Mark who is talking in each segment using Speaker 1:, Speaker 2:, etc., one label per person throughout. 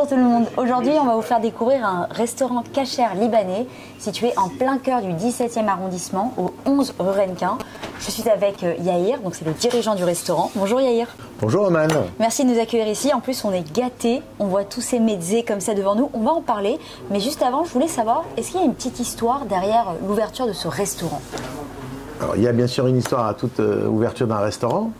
Speaker 1: Bonjour tout le monde. Aujourd'hui, on va vous faire découvrir un restaurant kasher libanais situé en plein cœur du 17e arrondissement, au 11 rue Renquin. Je suis avec Yair, donc c'est le dirigeant du restaurant. Bonjour Yair.
Speaker 2: Bonjour Oman.
Speaker 1: Merci de nous accueillir ici. En plus, on est gâtés. On voit tous ces mezzés comme ça devant nous. On va en parler. Mais juste avant, je voulais savoir, est-ce qu'il y a une petite histoire derrière l'ouverture de ce restaurant?
Speaker 2: Alors, il y a bien sûr une histoire à toute ouverture d'un restaurant.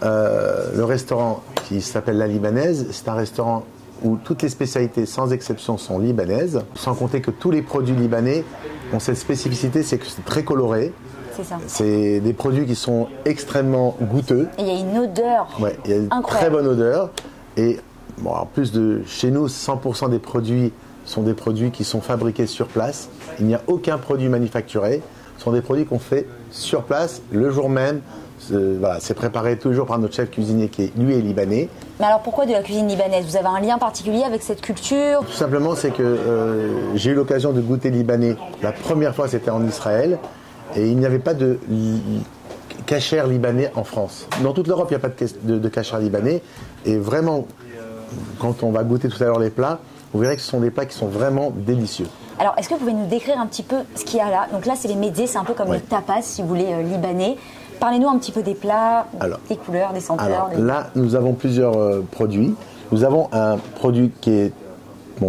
Speaker 2: Le restaurant qui s'appelle La Libanaise, c'est un restaurant où toutes les spécialités, sans exception, sont libanaises. Sans compter que tous les produits libanais ont cette spécificité, c'est que c'est très coloré.
Speaker 1: C'est ça.
Speaker 2: C'est des produits qui sont extrêmement goûteux.
Speaker 1: Et il y a une odeur
Speaker 2: Ouais, il y a une très bonne odeur. Et bon, en plus de chez nous, 100% des produits sont des produits qui sont fabriqués sur place. Il n'y a aucun produit manufacturé. Ce sont des produits qu'on fait sur place, le jour même. Voilà, c'est préparé toujours par notre chef cuisinier qui, lui, est libanais.
Speaker 1: Mais alors pourquoi de la cuisine libanaise? Vous avez un lien particulier avec cette culture?
Speaker 2: Tout simplement, c'est que j'ai eu l'occasion de goûter libanais. La première fois, c'était en Israël. Et il n'y avait pas de kasher libanais en France. Dans toute l'Europe, il n'y a pas de kasher libanais. Et vraiment, quand on va goûter tout à l'heure les plats, vous verrez que ce sont des plats qui sont vraiment délicieux.
Speaker 1: Alors, est-ce que vous pouvez nous décrire un petit peu ce qu'il y a là? Donc là, c'est les mezzés, c'est un peu comme les tapas, si vous voulez, libanais. Parlez-nous un petit peu des plats, des couleurs, des senteurs.
Speaker 2: Là, nous avons plusieurs produits. Nous avons un produit qui est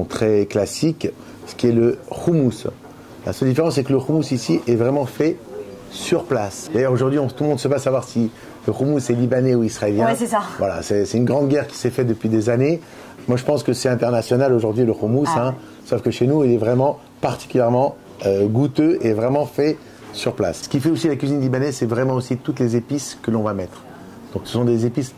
Speaker 2: très classique, ce qui est le houmous. La seule différence, c'est que le houmous ici est vraiment fait sur place. D'ailleurs, aujourd'hui, tout le monde se bat à savoir si le houmous est libanais ou israélien.
Speaker 1: Oui, c'est ça.
Speaker 2: Voilà, c'est une grande guerre qui s'est faite depuis des années. Moi, je pense que c'est international aujourd'hui, le houmous. Sauf que chez nous, il est vraiment particulièrement goûteux et vraiment fait sur place. Ce qui fait aussi la cuisine libanaise, c'est vraiment aussi toutes les épices que l'on va mettre. Donc, ce sont des épices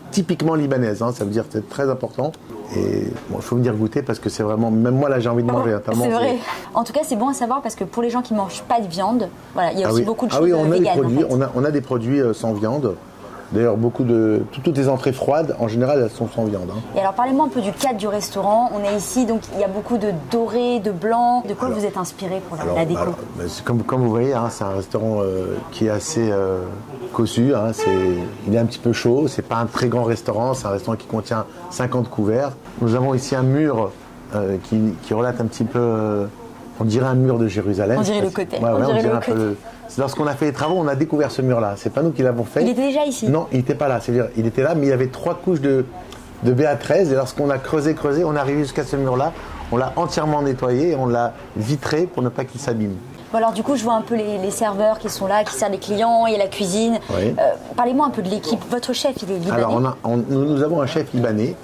Speaker 2: typiquement libanaises. Ça veut dire que c'est très important. Et il faut venir goûter parce que c'est vraiment... Même moi, là, j'ai envie de manger.
Speaker 1: C'est vrai. En tout cas, c'est bon à savoir parce que pour les gens qui ne mangent pas de viande, voilà, il y a aussi beaucoup de choses
Speaker 2: on a
Speaker 1: véganes,
Speaker 2: des produits,
Speaker 1: en fait.
Speaker 2: on a des produits sans viande. D'ailleurs, toutes les entrées froides, en général, elles sont sans viande.
Speaker 1: Et alors, parlez-moi un peu du cadre du restaurant. On est ici, donc il y a beaucoup de doré, de blanc. De quoi vous êtes inspiré pour la déco?
Speaker 2: Comme vous voyez, c'est un restaurant qui est assez cossu. Il est un petit peu chaud. C'est pas un très grand restaurant. C'est un restaurant qui contient 50 couverts. Nous avons ici un mur qui relate un petit peu... on dirait un mur de Jérusalem.
Speaker 1: On dirait le côté.
Speaker 2: Lorsqu'on a fait les travaux, on a découvert ce mur-là. C'est pas nous qui l'avons fait.
Speaker 1: Il était déjà ici?
Speaker 2: Non, il n'était pas là. C'est-à-dire, il était là, mais il y avait 3 couches de BA13. Et lorsqu'on a creusé, on est arrivé jusqu'à ce mur-là. On l'a entièrement nettoyé et on l'a vitré pour ne pas qu'il s'abîme.
Speaker 1: Bon, alors du coup, je vois un peu les serveurs qui sont là, qui servent les clients, il y a la cuisine.
Speaker 2: Oui.
Speaker 1: Parlez-moi un peu de l'équipe. Votre chef, il est libanais?
Speaker 2: Alors, nous avons un chef libanais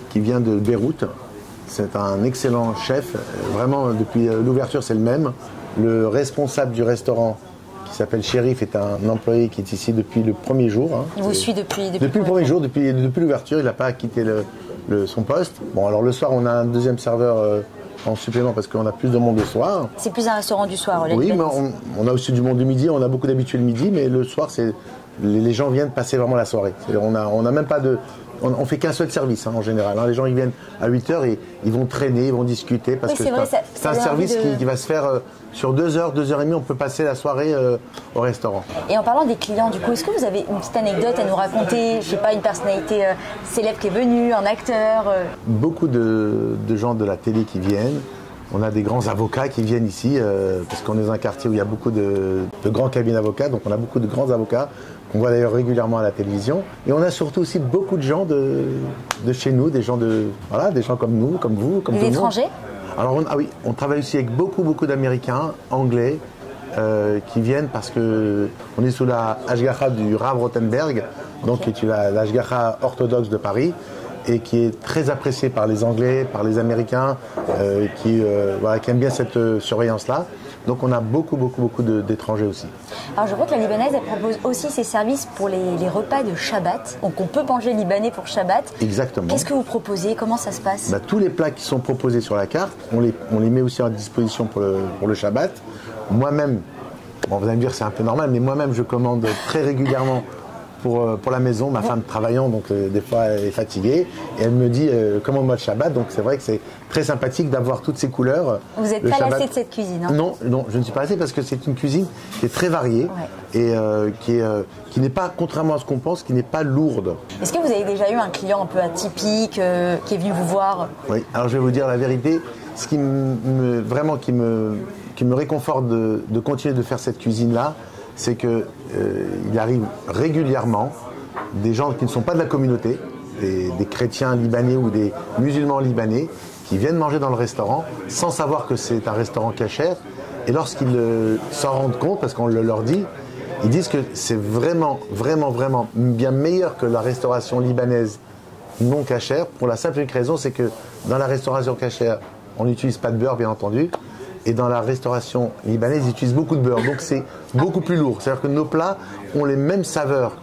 Speaker 2: qui vient de Beyrouth. C'est un excellent chef. Vraiment, depuis l'ouverture, c'est le même. Le responsable du restaurant, qui s'appelle Chérif, est un employé qui est ici depuis le premier jour.
Speaker 1: Il vous suit depuis
Speaker 2: le premier jour, depuis l'ouverture, il n'a pas quitté son poste. Bon, alors le soir, on a un deuxième serveur en supplément parce qu'on a plus de monde le soir.
Speaker 1: C'est plus un restaurant du soir,
Speaker 2: oui, mais on a aussi du monde du midi, on a beaucoup d'habitués le midi, mais le soir, les gens viennent passer vraiment la soirée. On a même pas de... On fait qu'un seul service en général. Les gens ils viennent à 8h et ils vont traîner, ils vont discuter parce que c'est un service qui va se faire sur 2 heures, 2 heures et demie. On peut passer la soirée au restaurant.
Speaker 1: Et en parlant des clients, du coup, est-ce que vous avez une petite anecdote à nous raconter? Je sais pas, une personnalité célèbre qui est venue, un acteur
Speaker 2: Beaucoup de gens de la télé qui viennent. On a des grands avocats qui viennent ici parce qu'on est dans un quartier où il y a beaucoup de grands cabinets d'avocats. Donc on a beaucoup de grands avocats. On voit d'ailleurs régulièrement à la télévision. Et on a surtout aussi beaucoup de gens de chez nous, des gens comme nous, comme vous, comme tout le monde.
Speaker 1: Des étrangers?
Speaker 2: Alors on travaille aussi avec beaucoup d'Américains, Anglais, qui viennent parce que on est sous la Hashgacha du Rav Rothenberg, donc qui est la Hashgacha orthodoxe de Paris, et qui est très apprécié par les Anglais, par les Américains, qui aiment bien cette surveillance-là. Donc on a beaucoup d'étrangers aussi.
Speaker 1: Alors je vois que la libanaise, elle propose aussi ses services pour les repas de Shabbat. Donc on peut manger libanais pour Shabbat.
Speaker 2: Exactement.
Speaker 1: Qu'est-ce que vous proposez? Comment ça se passe?
Speaker 2: Tous les plats qui sont proposés sur la carte, on les met aussi à disposition pour le Shabbat. Moi-même, vous allez me dire c'est un peu normal, mais moi-même je commande très régulièrement pour la maison, ma femme travaillant, donc des fois elle est fatiguée, et elle me dit commande-moi le Shabbat. Donc c'est vrai que c'est très sympathique d'avoir toutes ces couleurs.
Speaker 1: Vous n'êtes pas lassé de cette cuisine, hein?
Speaker 2: Non, je ne suis pas lassé parce que c'est une cuisine qui est très variée et qui n'est pas, contrairement à ce qu'on pense, qui n'est pas lourde.
Speaker 1: Est-ce que vous avez déjà eu un client un peu atypique qui est venu vous voir? Oui,
Speaker 2: alors je vais vous dire la vérité, ce qui me réconforte de continuer de faire cette cuisine-là, c'est qu'il arrive régulièrement des gens qui ne sont pas de la communauté, des chrétiens libanais ou des musulmans libanais, qui viennent manger dans le restaurant sans savoir que c'est un restaurant cachère. Et lorsqu'ils s'en rendent compte, parce qu'on le leur dit, ils disent que c'est vraiment, vraiment, vraiment bien meilleur que la restauration libanaise non cachère, pour la simple et unique raison, c'est que dans la restauration cachère, on n'utilise pas de beurre, bien entendu. Et dans la restauration libanaise, ils utilisent beaucoup de beurre. Donc c'est beaucoup plus lourd. C'est-à-dire que nos plats ont les mêmes saveurs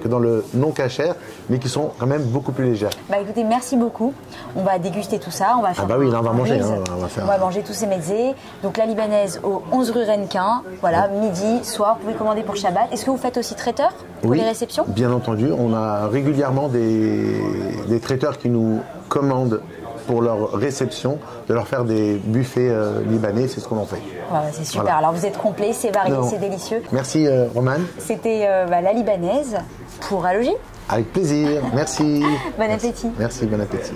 Speaker 2: que dans le non cachère, mais qui sont quand même beaucoup plus légères.
Speaker 1: Bah écoutez, merci beaucoup. On va déguster tout ça. On va faire
Speaker 2: bah oui, là, on va manger. Hein,
Speaker 1: on va manger tous ces mezzés. Donc la libanaise au 11 rue Rennequin. Voilà, midi, soir, vous pouvez commander pour Shabbat. Est-ce que vous faites aussi traiteur pour les réceptions?
Speaker 2: Bien entendu. On a régulièrement des traiteurs qui nous commandent pour leur réception, de leur faire des buffets libanais, c'est ce qu'on en fait.
Speaker 1: Ouais, c'est super. Voilà. Alors vous êtes complet, c'est varié, c'est délicieux.
Speaker 2: Merci Romane.
Speaker 1: C'était la libanaise pour Allogie.
Speaker 2: Avec plaisir, merci.
Speaker 1: Bon appétit.
Speaker 2: Merci, bon appétit.